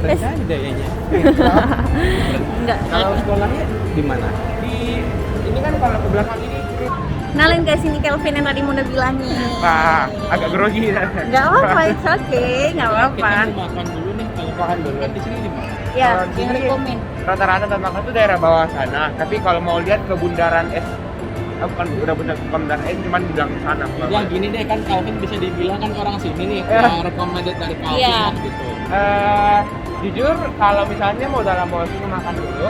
Rendah dayanya. Enggak. Kalau sekolahnya di mana? Ini kan kalau ke belakang ini. Kenalin guys, ini Kelvin yang tadi Muna bilangin. Wah, agak grogi ya. Nggak apa-apa, it's okay, nggak apa-apa. Kita makan dulu nih, kalau makan dulu. Di sini di mana? Ya, Kalau di yang sini rekomen. Rata-rata tempat makan tuh daerah bawah sana. Tapi kalau mau lihat ke bundaran es, bukan udah bundaran es, cuman di belakang sana. Ya gini deh, kan Calvin bisa dibilang kan orang sini nih, recommended dari Calvin Iya. gitu. Jujur, kalau misalnya mau dalam bawah sini makan dulu,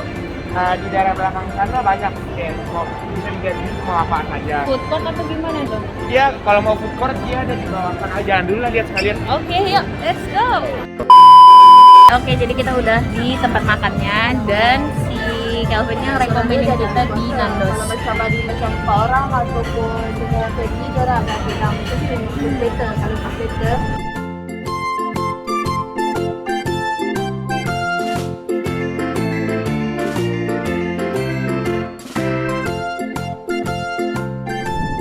di daerah belakang sana banyak kayak mau bisa dilihat mau apa saja. Food court atau gimana dong? Dia kalau mau food court dia ada di bawah sana. Jalan dulu lah lihat sekalian. Oke, yuk, let's go. Oke, jadi kita udah di tempat makannya dan si Kelvinnya rekomenin kita di Nandos. Bersama di macam orang ataupun semua pergi orang nak bilang mungkin later kalau tak later.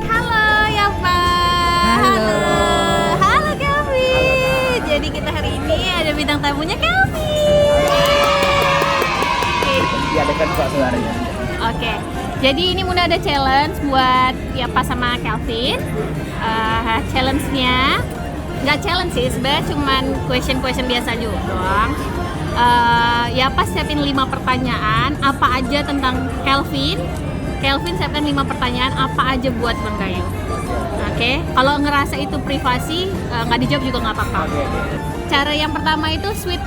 Halo Yapa. Halo Kelvin. Jadi kita hari ini ada bintang tamunya Kelvin. Iya dekat kok saudaranya. Oke, jadi ini Muna ada challenge buat Yapa sama Kelvin. Challenge-nya nggak challenge sih, sebenarnya cuman question biasa juga doang. Yapa siapin 5 pertanyaan, apa aja tentang Kelvin. Kelvin siapkan 5 pertanyaan, apa aja buat Bang Gayu. Oke, kalau ngerasa itu privasi, nggak dijawab juga nggak apa-apa. Cara yang pertama itu sweet,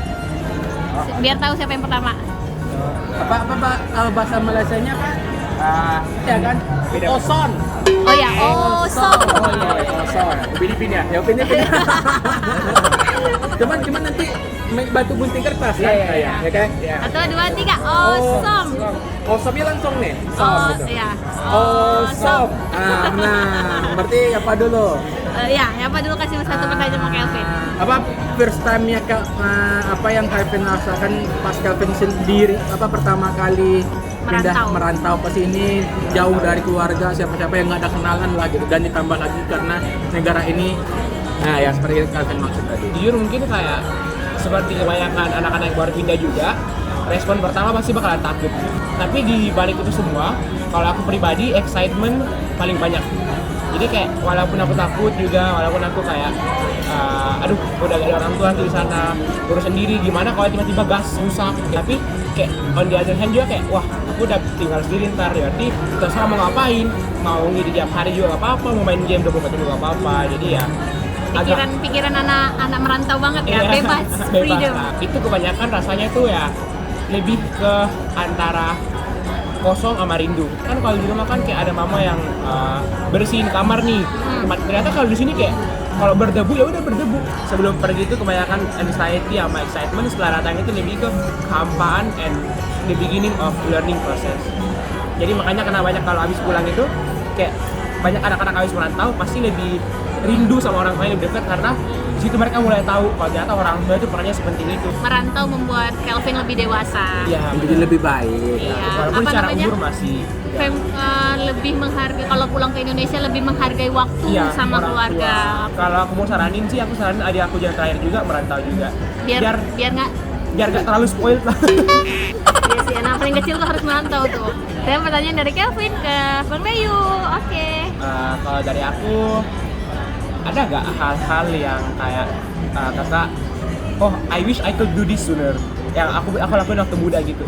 biar tahu siapa yang pertama. Apa Pak, bahasa Malaysianya Pak? Ya kan? Beda. Oson. Oh ya, Oson. Oh iya, Oson. Upin-ipin ya. Ya Upin Ipin. Cuman nanti batu gunting kertas kan? Iya. Ya kan? Satu, dua, tiga, Osom. Osomnya langsung nih. Oh, Gitu. ya. Osom. Nah, berarti apa dulu? Ya, Yapa dulu kasih satu pertanyaan sama Kelvin. Apa first time-nya apa yang Kelvin rasakan pas Kelvin sendiri pertama kali pindah merantau ke sini jauh dari keluarga siapa-siapa yang nggak ada kenalan lah gitu, dan ditambah lagi karena negara ini, nah ya seperti Kelvin maksud tadi. Jujur mungkin kayak seperti kebanyakan anak-anak yang baru pindah juga, respon pertama pasti bakalan takut. Tapi di balik itu semua, kalau aku pribadi excitement paling banyak. Jadi kayak walaupun aku takut juga, walaupun aku kayak aduh udah gak ada orang tua di sana, urus sendiri gimana kalau tiba-tiba gas rusak. Tapi kayak on the other hand juga kayak wah aku udah tinggal sendiri ntar, berarti terserah mau ngapain, mau ngidi tiap hari juga gak apa-apa, mau main game 24 jam juga gak apa-apa. Jadi ya Pikiran anak merantau banget ya, iya, bebas, freedom. Nah, itu kebanyakan rasanya tuh ya lebih ke antara kosong sama rindu. Kan kalau di rumah kan kayak ada mama yang bersihin kamar nih. Ternyata kalau di sini kayak kalau berdebu ya udah berdebu. Sebelum pergi itu kebanyakan anxiety sama excitement, setelah datang itu lebih ke kehampaan and the beginning of learning process. Jadi makanya kenapa banyak kalau habis pulang itu kayak banyak anak-anak habis merantau pasti lebih rindu sama orang tua yang lebih dekat, karena di situ mereka mulai tahu kalau ternyata orang tua itu perannya sepenting itu. Merantau membuat Kelvin lebih dewasa. Iya, Jadi lebih baik. Iya. walaupun Apa secara namanya? umur masih Lebih menghargai, kalau pulang ke Indonesia lebih menghargai waktu sama orang keluarga. tua. Kalau aku mau saranin sih, aku saranin adik aku yang terakhir juga merantau juga. Biar nggak Terlalu spoiled lah. Iya sih, anak paling kecil tuh harus merantau tuh. Dan pertanyaan dari Kelvin ke Bang Bayu. Oke. Kalau dari aku, ada nggak hal-hal yang kayak kakak, oh I wish I could do this sooner, yang aku lakuin waktu muda gitu.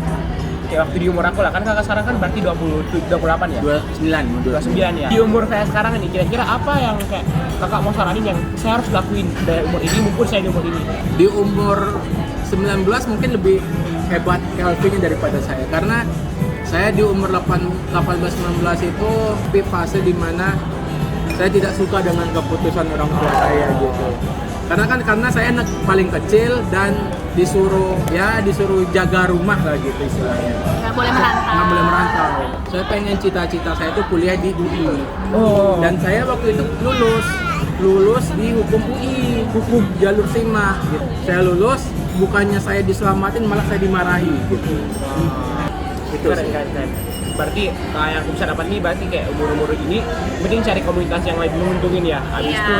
Kayak waktu di umur aku lah, kan kakak sekarang kan berarti 28 ya? 29 ya? Di umur saya sekarang ini, kira-kira apa yang kayak kakak mau saranin yang saya harus lakuin dari umur ini, mumpun saya di umur ini? Di umur 19 mungkin lebih hebat Kelvin daripada saya, karena saya di umur 18-19 itu fase dimana saya tidak suka dengan keputusan orang tua saya gitu. Karena saya anak paling kecil dan disuruh jaga rumah lah gitu istilahnya. Nggak boleh merantau. Saya pengen cita-cita saya itu kuliah di UI. Oh. Dan saya waktu itu lulus di hukum jalur SIMA gitu. Saya lulus, bukannya saya diselamatin malah saya dimarahi gitu. Itu sih. Keren. Berarti yang aku bisa dapat nih, berarti kayak umur-umur ini mending cari komunitas yang lebih menguntungin ya. Habis Iya. itu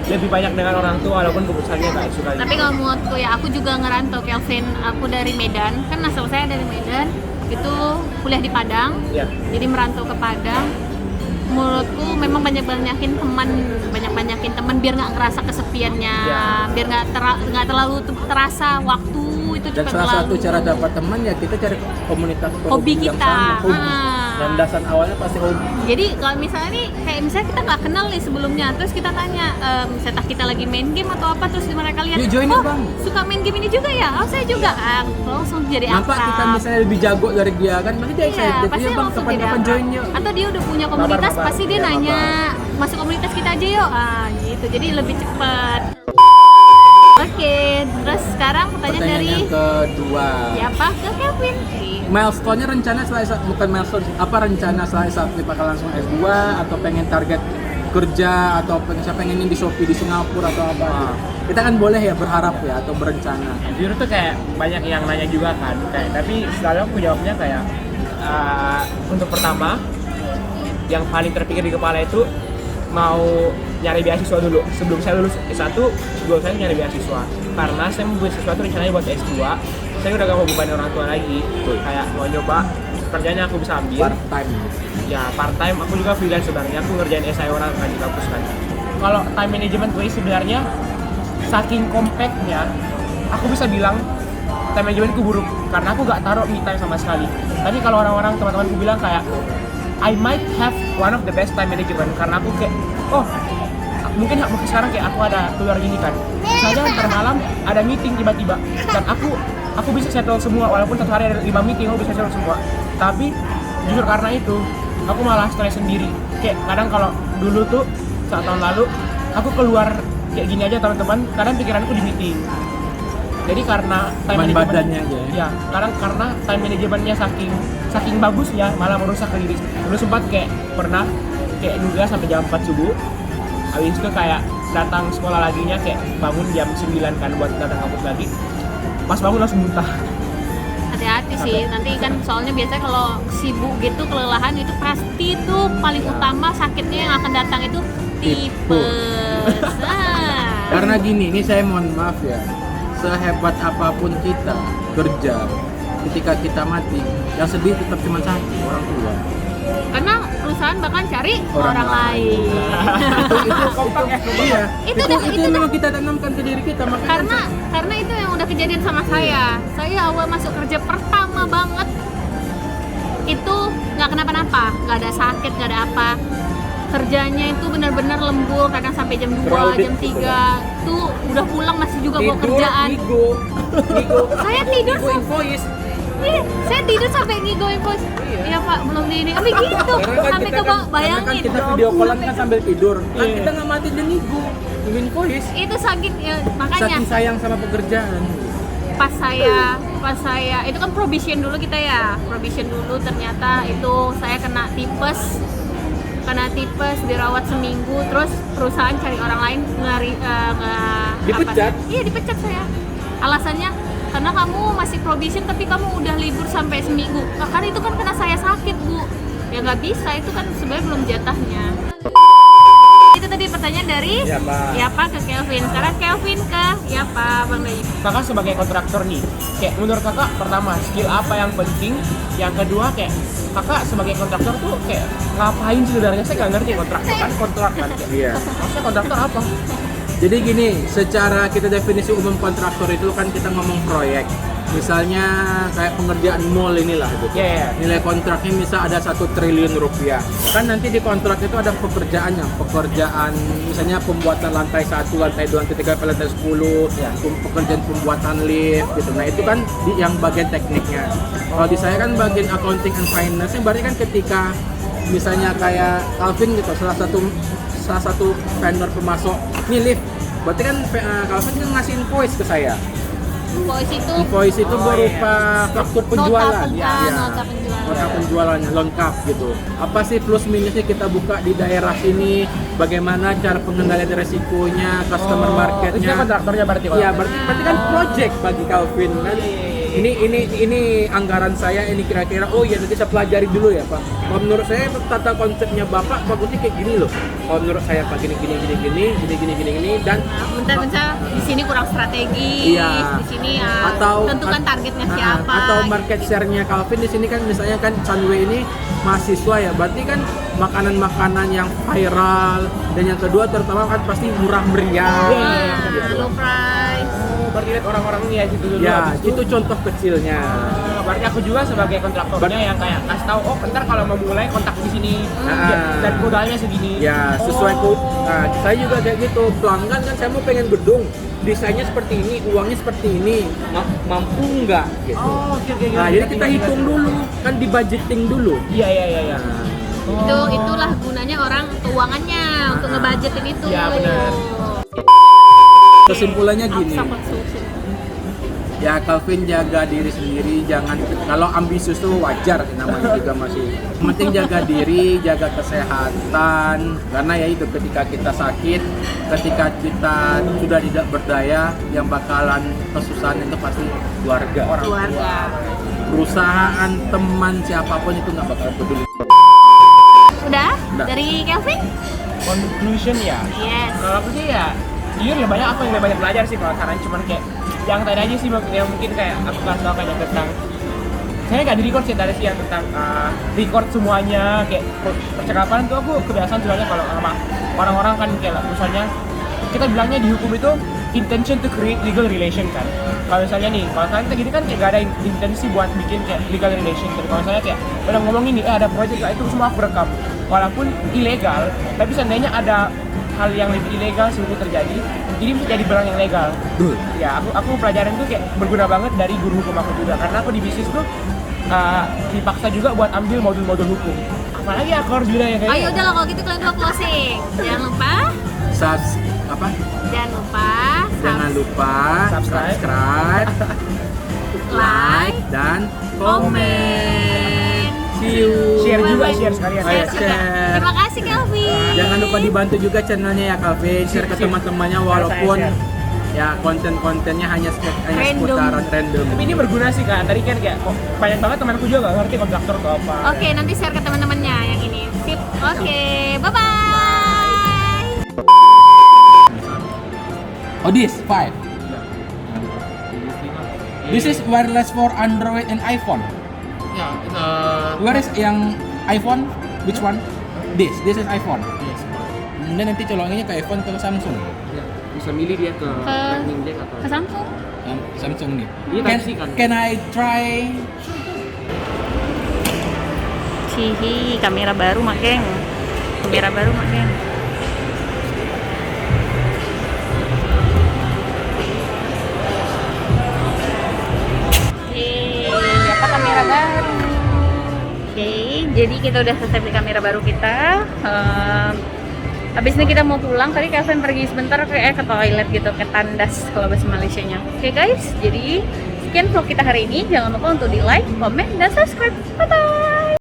lebih banyak dengan orang tua walaupun keputusannya nggak suka. Tapi kalau menurutku ya, aku juga ngerantau Kelvin. Aku dari Medan, kan asal saya dari Medan. Itu kuliah di Padang. Ya. Jadi merantau ke Padang. Menurutku memang banyak-banyakin teman biar nggak ngerasa kesepiannya, Ya. biar nggak terlalu terasa waktu itu Dan cepat salah satu berlalu. cara dapat teman ya kita cari komunitas atau Hobi yang kita. sama, hobi. Ah. Landasan awalnya pasti hobi. Jadi kalau misalnya nih, kayak misalnya kita nggak kenal nih sebelumnya, terus kita tanya, misalnya kita lagi main game atau apa, terus mereka lihat, Yuk, join oh yuk, Bang." suka main game ini juga ya, oh saya juga, langsung jadi Nampak akrab. kita misalnya lebih jago dari dia kan, pasti dia Iya, excited. pasti "Iya, Bang, langsung jadi kapan-kapan akrab. join yuk." Atau dia udah punya komunitas, Mabar. pasti dia Ya, nanya, masuk komunitas kita aja yuk, gitu. Jadi lebih cepat. Oke, terus sekarang pertanyaan dari Pertanyaan yang kedua. siapa ke Kevin? Milestone-nya rencana bukan milestone, apa rencana setelah S1 bakal langsung S2 atau pengen target kerja atau pengen di Shopee di Singapura atau apa? Kita kan boleh ya berharap ya atau berencana. Jujur tuh kayak banyak yang nanya juga kan, kayak tapi selalu aku jawabnya kayak untuk pertama yang paling terpikir di kepala itu mau nyari beasiswa dulu. Sebelum saya lulus S1, goal saya nyari beasiswa. Karena saya mau buat sesuatu rencananya buat S2. Saya udah gak mau beban orang tua lagi. Kayak mau nyoba kerjanya aku bisa ambil. Part time. Ya part time, aku juga freelance sebenarnya. Aku ngerjain esai orang kan di kampus kan. Kalau time management gue sebenarnya saking compactnya, aku bisa bilang time managementku buruk karena aku gak taruh me time sama sekali. Tapi kalau orang-orang teman-temanku bilang kayak I might have one of the best time management karena aku kayak mungkin sekarang kayak aku ada keluar gini kan, misalnya ntar malam ada meeting tiba-tiba dan aku bisa settle semua walaupun satu hari ada 5 meeting aku bisa settle semua. Tapi jujur karena itu aku malah stres sendiri. Kayak kadang kalau dulu tuh saat tahun lalu aku keluar kayak gini aja teman-teman, kadang pikiranku di meeting. Jadi karena time Cuman management badannya aja ya? Ya, karena time managementnya saking bagus ya, malah merusak ke diri. Dulu sempat kayak pernah kayak nugas sampai jam 4 subuh. Habis itu kayak datang sekolah laginya kayak bangun jam 9 kan buat datang kampus lagi. Pas bangun langsung muntah. Hati-hati sih, nanti kan soalnya biasanya kalau sibuk gitu, kelelahan itu pasti tuh paling utama sakitnya yang akan datang itu tipes. Nah. Karena gini, ini saya mohon maaf ya, sehebat apapun kita kerja, ketika kita mati, yang sedih tetap cuma satu, orang tua. Karena perusahaan bahkan cari orang lain. Iya, Itu udah- itu itu memang kita tanamkan ke diri kita, makanya karena itu yang udah kejadian sama saya. Saya awal masuk kerja pertama banget itu nggak kenapa-napa, nggak ada sakit, nggak ada apa. Kerjanya itu benar-benar lembur, kadang sampai jam 2, Crowded jam 3 tuh udah pulang masih juga bawa kerjaan. Ngigo. Saya tidur Ngigo invoice. Iya, saya tidur sampai ngigo invoice. Iya Pak, belum di ini. Tapi gitu, sampai ke bawah, Karena kan bayangin. kita video callan kan sambil tidur. Kan Iya. kita nggak mati dan ngigo invoice. Itu sakit ya, makanya Saking sayang sama pekerjaan. pas saya itu kan probation dulu kita ya, probation dulu ternyata itu saya kena tipes dirawat seminggu, terus perusahaan cari orang lain Dipecat? Iya dipecat saya, alasannya karena kamu masih probation tapi kamu udah libur sampai seminggu. Nah, karena itu kan kena saya sakit Bu, ya nggak bisa, itu kan sebenarnya belum jatahnya. Itu tadi pertanyaan dari Yapa ke Kelvin. Sekarang Kelvin ke Yapa, Bang Dayu. Kakak sebagai kontraktor nih, kayak menurut kakak pertama skill apa yang penting, yang kedua kayak kakak sebagai kontraktor tuh kayak ngapain sih sebenarnya? Saya nggak ngerti kontraktor kan kontrak kan. Iya. Maksudnya kontraktor apa? Jadi gini, secara kita definisi umum kontraktor itu kan kita ngomong proyek. Misalnya kayak pengerjaan mall inilah gitu. Iya. Nilai kontraknya misal ada 1 triliun rupiah. Kan nanti di kontrak itu ada pekerjaannya. Pekerjaan misalnya pembuatan lantai 1, lantai 2, lantai 3, lantai 10, Ya. pekerjaan pembuatan lift gitu. Nah, itu kan yang bagian tekniknya. Kalau di saya kan bagian accounting and finance, berarti kan ketika misalnya kayak Calvin gitu, salah satu vendor pemasok nih lift. Berarti kan Calvin kan ngasih invoice ke saya. Invoice itu berupa faktur penjualan, Nota penjualan. nota penjualannya lengkap gitu. Apa sih plus minusnya kita buka di daerah sini? Bagaimana cara pengendalian resikonya, customer Itu marketnya? kontraktornya berarti. Iya, berarti kan project bagi Calvin kan. Ini anggaran saya, ini kira-kira oh ya nanti saya pelajari dulu ya Pak. Kalau menurut saya tata konsepnya Bapak bagusnya kayak gini loh. Kalau menurut saya Pak gini dan Bentar-bentar di sini kurang strategi, Iya. di sini tentukan targetnya siapa. atau market share-nya Calvin di sini kan misalnya kan Sunway ini mahasiswa ya, berarti kan makanan-makanan yang viral dan yang kedua terutama kan pasti murah meriah. Low price. Oh, berarti lihat orang-orangnya ya situ dulu. Ya, habis itu contoh kecilnya. berarti aku juga sebagai kontraktornya yang kayak kasih tahu, oh ntar kalau mau mulai kontak di sini dan modalnya segini. Ya, sesuai nah, saya juga kayak gitu. Pelanggan kan saya mau pengen gedung, desainnya seperti ini, uangnya seperti ini, mampu nggak gitu. Oh, oke. Nah, jadi kita hitung dulu, kan di budgeting dulu. Iya. Itulah gunanya orang keuangannya untuk ngebudgetin itu. Iya, benar. Kesimpulannya gini, Upside konsumsi. ya Calvin jaga diri sendiri, jangan kalau ambisius tuh wajar namanya juga masih. Yang penting jaga diri, jaga kesehatan, karena ya itu ketika kita sakit, ketika kita sudah tidak berdaya, yang bakalan kesusahan itu pasti keluarga, orang tua, perusahaan, teman, siapapun itu nggak bakal peduli. Udah? Udah. Dari Kelvin? Conclusion ya. Yes. Kalau aku sih ya, jujur lebih banyak banyak belajar sih kalau sekarang, cuman kayak yang tadi aja sih yang mungkin kayak aku kasih tau kayak tentang saya nggak di record sih tadi sih yang tentang record semuanya kayak percakapan tuh aku kebiasaan sebenarnya kalau sama orang-orang kan kayak misalnya kita bilangnya di hukum itu intention to create legal relation kan. Kalau misalnya nih, kalau kalian kita gini kan kayak gak ada intensi buat bikin kayak legal relation. Jadi kalau misalnya kayak udah ngomongin nih, ada project lah itu semua aku rekam. Walaupun ilegal, tapi seandainya ada hal yang lebih ilegal sebelum terjadi, jadi bisa jadi barang yang legal. Ya, aku pelajaran itu kayak berguna banget dari guru hukum aku juga, karena aku di bisnis tuh dipaksa juga buat ambil modul-modul hukum. Apalagi aku harus bilang ya kayak. Ayo udah lah kalau gitu kalian dua closing. Jangan lupa. Jangan lupa subscribe, Like, dan komen. See you. Share juga, share sekalian. Ayo, Share juga. share. Terima kasih Kelvin. Jangan lupa dibantu juga channelnya ya Calvin, share ke teman-temannya walaupun ya konten-kontennya hanya Random. seputaran random. Tapi ini berguna sih kan. Tadi kan kayak banyak banget temanku juga gak ngerti kontraktor atau apa. Oke, nanti share ke teman-temannya yang ini. Sip. Oke, bye-bye. Oh, this 5. This is wireless for Android and iPhone. Ya, Where is yang iPhone? Which one? This is iPhone. Kemudian nanti colokannya ke iPhone atau Samsung. bisa milih dia ke Lightning Jack atau Ke Samsung. Samsung nih. Iya, Type-C kan. Can I try? Cihi, kamera baru makeng. Kamera baru makeng. Apa kamera baru? Oke, jadi kita udah selesai beli kamera baru kita. Habis ini kita mau pulang. Tadi Kelvin pergi sebentar ke toilet gitu, ke tandas kalau bahasa Malaysianya. Oke guys, jadi sekian vlog kita hari ini. Jangan lupa untuk di like, komen, dan subscribe. Bye bye.